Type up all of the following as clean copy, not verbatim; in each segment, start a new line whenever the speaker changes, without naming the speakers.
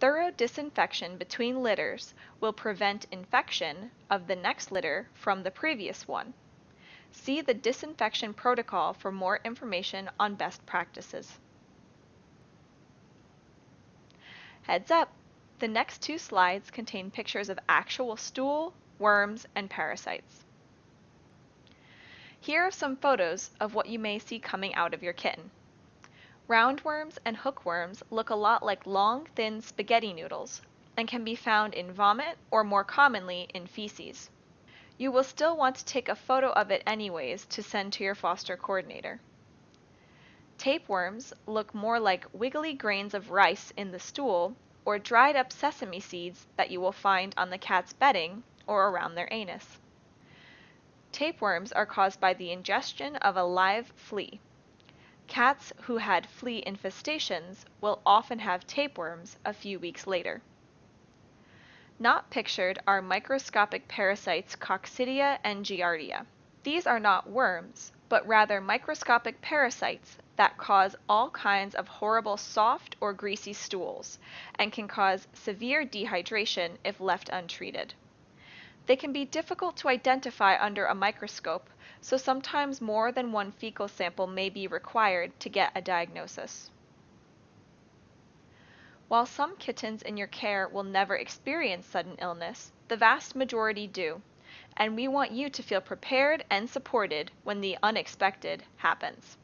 Thorough disinfection between litters will prevent infection of the next litter from the previous one. See the disinfection protocol for more information on best practices. Heads up! The next two slides contain pictures of actual stool, worms, and parasites. Here are some photos of what you may see coming out of your kitten. Roundworms and hookworms look a lot like long, thin spaghetti noodles and can be found in vomit or more commonly in feces. You will still want to take a photo of it anyways to send to your foster coordinator. Tapeworms look more like wiggly grains of rice in the stool or dried up sesame seeds that you will find on the cat's bedding or around their anus. Tapeworms are caused by the ingestion of a live flea. Cats who had flea infestations will often have tapeworms a few weeks later. Not pictured are microscopic parasites Coccidia and Giardia. These are not worms, but rather microscopic parasites that cause all kinds of horrible soft or greasy stools and can cause severe dehydration if left untreated. They can be difficult to identify under a microscope, so sometimes more than one fecal sample may be required to get a diagnosis. While some kittens in your care will never experience sudden illness, the vast majority do, and we want you to feel prepared and supported when the unexpected happens.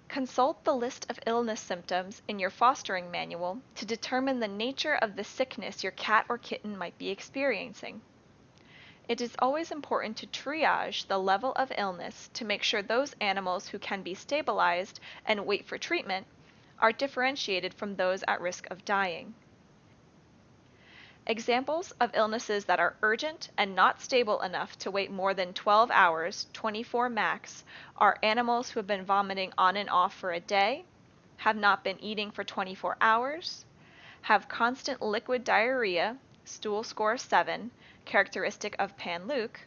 Consult the list of illness symptoms in your fostering manual to determine the nature of the sickness your cat or kitten might be experiencing. It is always important to triage the level of illness to make sure those animals who can be stabilized and wait for treatment are differentiated from those at risk of dying. Examples of illnesses that are urgent and not stable enough to wait more than 12 hours, 24 max, are animals who have been vomiting on and off for a day, have not been eating for 24 hours, have constant liquid diarrhea, stool score 7, characteristic of Pan-Luc,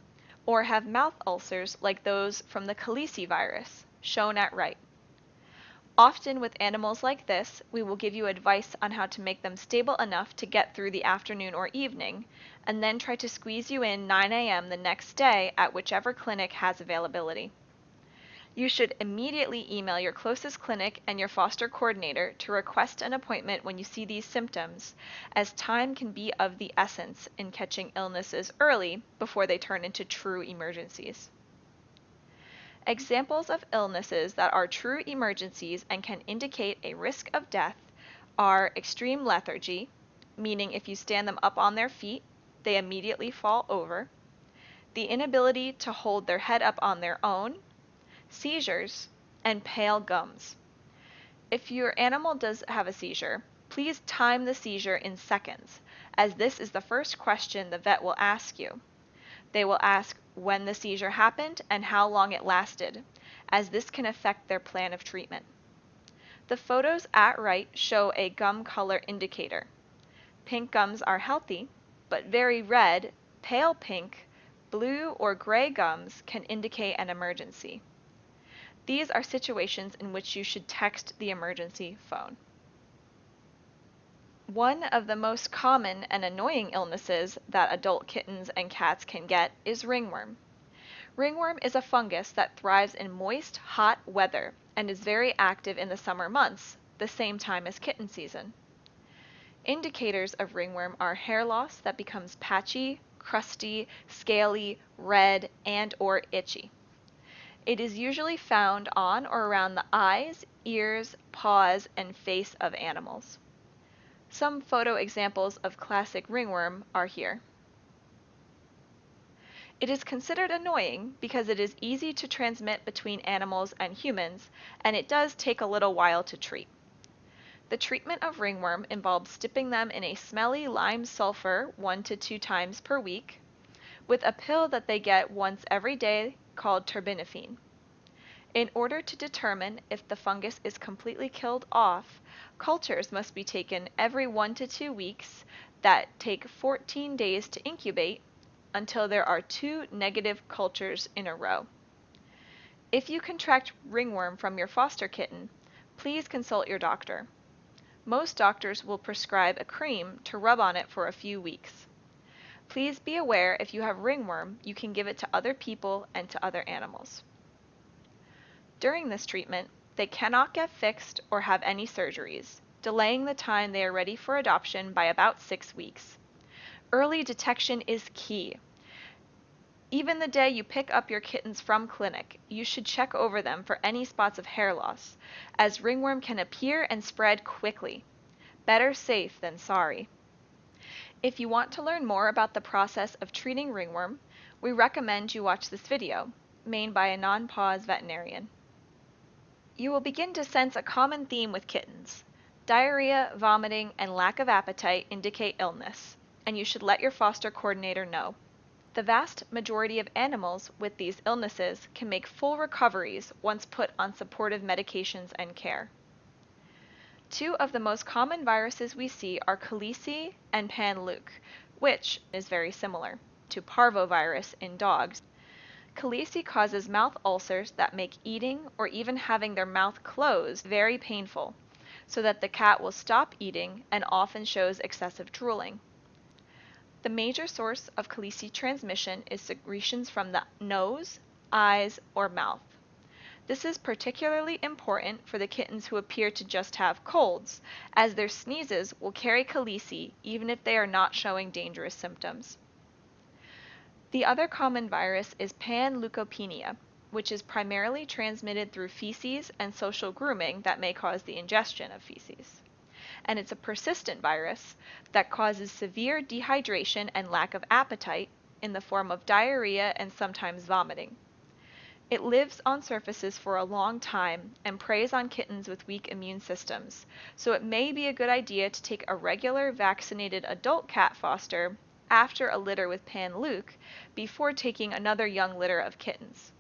or have mouth ulcers like those from the Khaleesi virus, shown at right. Often with animals like this, we will give you advice on how to make them stable enough to get through the afternoon or evening, and then try to squeeze you in 9 a.m. the next day at whichever clinic has availability. You should immediately email your closest clinic and your foster coordinator to request an appointment when you see these symptoms, as time can be of the essence in catching illnesses early before they turn into true emergencies. Examples of illnesses that are true emergencies and can indicate a risk of death are extreme lethargy, meaning if you stand them up on their feet, they immediately fall over, the inability to hold their head up on their own, seizures, and pale gums. If your animal does have a seizure, please time the seizure in seconds, as this is the first question the vet will ask you. They will ask when the seizure happened and how long it lasted, as this can affect their plan of treatment. The photos at right show a gum color indicator. Pink gums are healthy, but very red, pale pink, blue, or gray gums can indicate an emergency. These are situations in which you should text the emergency phone. One of the most common and annoying illnesses that adult kittens and cats can get is ringworm. Ringworm is a fungus that thrives in moist, hot weather and is very active in the summer months, the same time as kitten season. Indicators of ringworm are hair loss that becomes patchy, crusty, scaly, red, and/or itchy. It is usually found on or around the eyes, ears, paws, and face of animals. Some photo examples of classic ringworm are here. It is considered annoying because it is easy to transmit between animals and humans, and it does take a little while to treat. The treatment of ringworm involves dipping them in a smelly lime sulfur 1 to 2 times per week, with a pill that they get once every day called terbinafine. In order to determine if the fungus is completely killed off, cultures must be taken every 1 to 2 weeks that take 14 days to incubate until there are 2 negative cultures in a row. If you contract ringworm from your foster kitten, please consult your doctor. Most doctors will prescribe a cream to rub on it for a few weeks. Please be aware if you have ringworm, you can give it to other people and to other animals. During this treatment, they cannot get fixed or have any surgeries, delaying the time they are ready for adoption by about 6 weeks. Early detection is key. Even the day you pick up your kittens from clinic, you should check over them for any spots of hair loss, as ringworm can appear and spread quickly. Better safe than sorry. If you want to learn more about the process of treating ringworm, we recommend you watch this video, made by a non-PAWS veterinarian. You will begin to sense a common theme with kittens. Diarrhea, vomiting, and lack of appetite indicate illness, and you should let your foster coordinator know. The vast majority of animals with these illnesses can make full recoveries once put on supportive medications and care. Two of the most common viruses we see are Callice and Pan-Luc, which is very similar to parvovirus in dogs. Callice causes mouth ulcers that make eating or even having their mouth closed very painful, so that the cat will stop eating and often shows excessive drooling. The major source of Callice transmission is secretions from the nose, eyes, or mouth. This is particularly important for the kittens who appear to just have colds, as their sneezes will carry Callice even if they are not showing dangerous symptoms. The other common virus is panleukopenia, which is primarily transmitted through feces and social grooming that may cause the ingestion of feces. And it's a persistent virus that causes severe dehydration and lack of appetite in the form of diarrhea and sometimes vomiting. It lives on surfaces for a long time and preys on kittens with weak immune systems, so it may be a good idea to take a regular vaccinated adult cat foster after a litter with Pan-Luc before taking another young litter of kittens.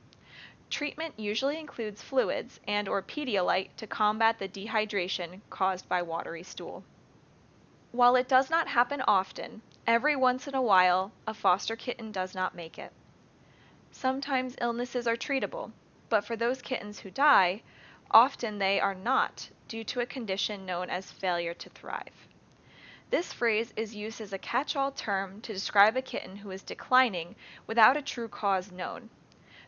Treatment usually includes fluids and/or Pedialyte to combat the dehydration caused by watery stool. While it does not happen often, every once in a while a foster kitten does not make it. Sometimes illnesses are treatable, but for those kittens who die, often they are not due to a condition known as failure to thrive. This phrase is used as a catch-all term to describe a kitten who is declining without a true cause known.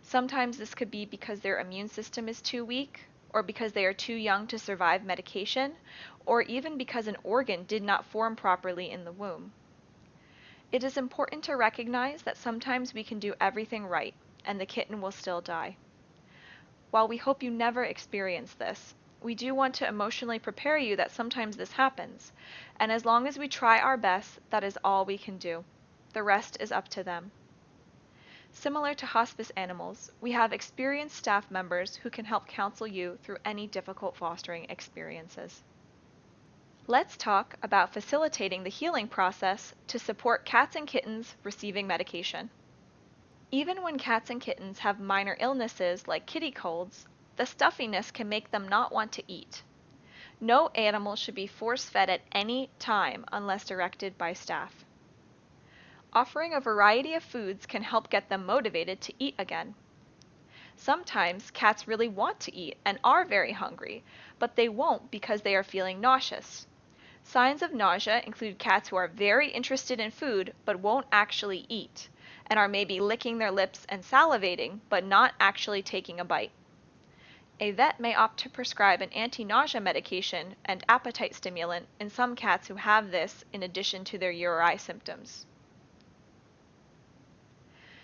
Sometimes this could be because their immune system is too weak, or because they are too young to survive medication, or even because an organ did not form properly in the womb. It is important to recognize that sometimes we can do everything right, and the kitten will still die. While we hope you never experience this, we do want to emotionally prepare you that sometimes this happens, and as long as we try our best, that is all we can do. The rest is up to them. Similar to hospice animals, we have experienced staff members who can help counsel you through any difficult fostering experiences. Let's talk about facilitating the healing process to support cats and kittens receiving medication. Even when cats and kittens have minor illnesses like kitty colds, the stuffiness can make them not want to eat. No animal should be force-fed at any time unless directed by staff. Offering a variety of foods can help get them motivated to eat again. Sometimes cats really want to eat and are very hungry, but they won't because they are feeling nauseous. Signs of nausea include cats who are very interested in food but won't actually eat, and are maybe licking their lips and salivating but not actually taking a bite. A vet may opt to prescribe an anti-nausea medication and appetite stimulant in some cats who have this in addition to their URI symptoms.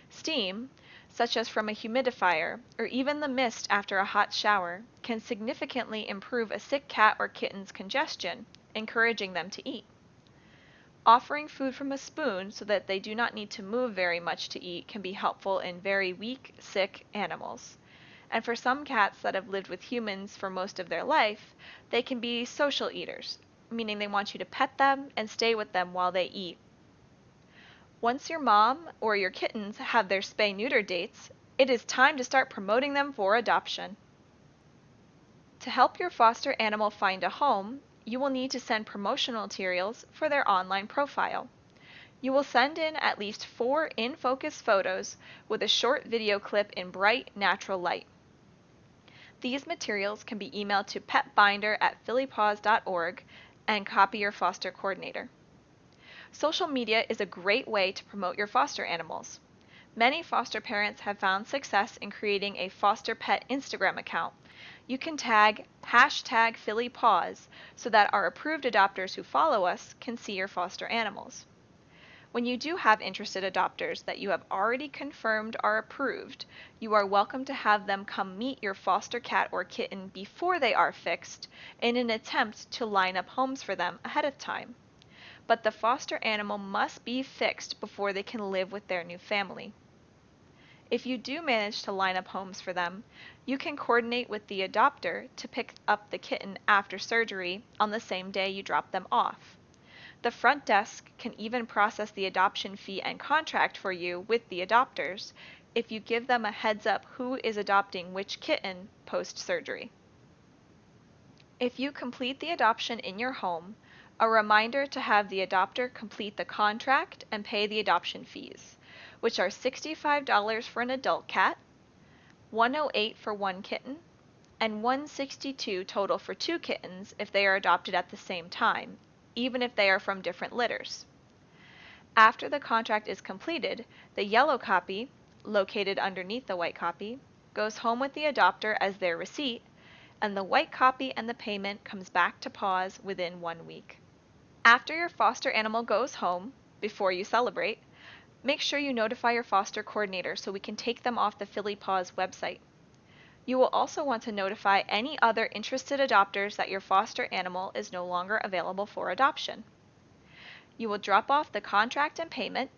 Steam, such as from a humidifier or even the mist after a hot shower, can significantly improve a sick cat or kitten's congestion, encouraging them to eat. Offering food from a spoon so that they do not need to move very much to eat can be helpful in very weak, sick animals. And for some cats that have lived with humans for most of their life, they can be social eaters, meaning they want you to pet them and stay with them while they eat. Once your mom or your kittens have their spay-neuter dates, it is time to start promoting them for adoption. To help your foster animal find a home, you will need to send promotional materials for their online profile. You will send in at least 4 in-focus photos with a short video clip in bright, natural light. These materials can be emailed to petbinder@phillypaws.org, and copy your foster coordinator. Social media is a great way to promote your foster animals. Many foster parents have found success in creating a foster pet Instagram account. You can tag hashtag #PhillyPaws so that our approved adopters who follow us can see your foster animals. When you do have interested adopters that you have already confirmed are approved, you are welcome to have them come meet your foster cat or kitten before they are fixed in an attempt to line up homes for them ahead of time. But the foster animal must be fixed before they can live with their new family. If you do manage to line up homes for them, you can coordinate with the adopter to pick up the kitten after surgery on the same day you drop them off. The front desk can even process the adoption fee and contract for you with the adopters if you give them a heads up who is adopting which kitten post-surgery. If you complete the adoption in your home, a reminder to have the adopter complete the contract and pay the adoption fees, which are $65 for an adult cat, $108 for one kitten, and $162 total for two kittens if they are adopted at the same time, even if they are from different litters. After the contract is completed, the yellow copy, located underneath the white copy, goes home with the adopter as their receipt, and the white copy and the payment comes back to PAWS within 1 week. After your foster animal goes home, before you celebrate, make sure you notify your foster coordinator so we can take them off the PhillyPaws website. You will also want to notify any other interested adopters that your foster animal is no longer available for adoption. You will drop off the contract and payment,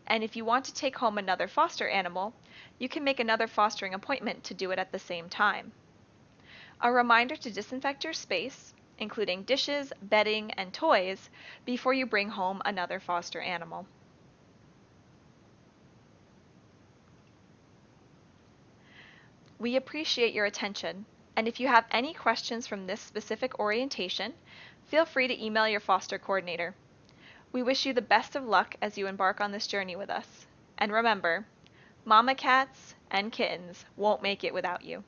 and if you want to take home another foster animal, you can make another fostering appointment to do it at the same time. A reminder to disinfect your space, including dishes, bedding, and toys, before you bring home another foster animal. We appreciate your attention, and if you have any questions from this specific orientation, feel free to email your foster coordinator. We wish you the best of luck as you embark on this journey with us. And remember, mama cats and kittens won't make it without you.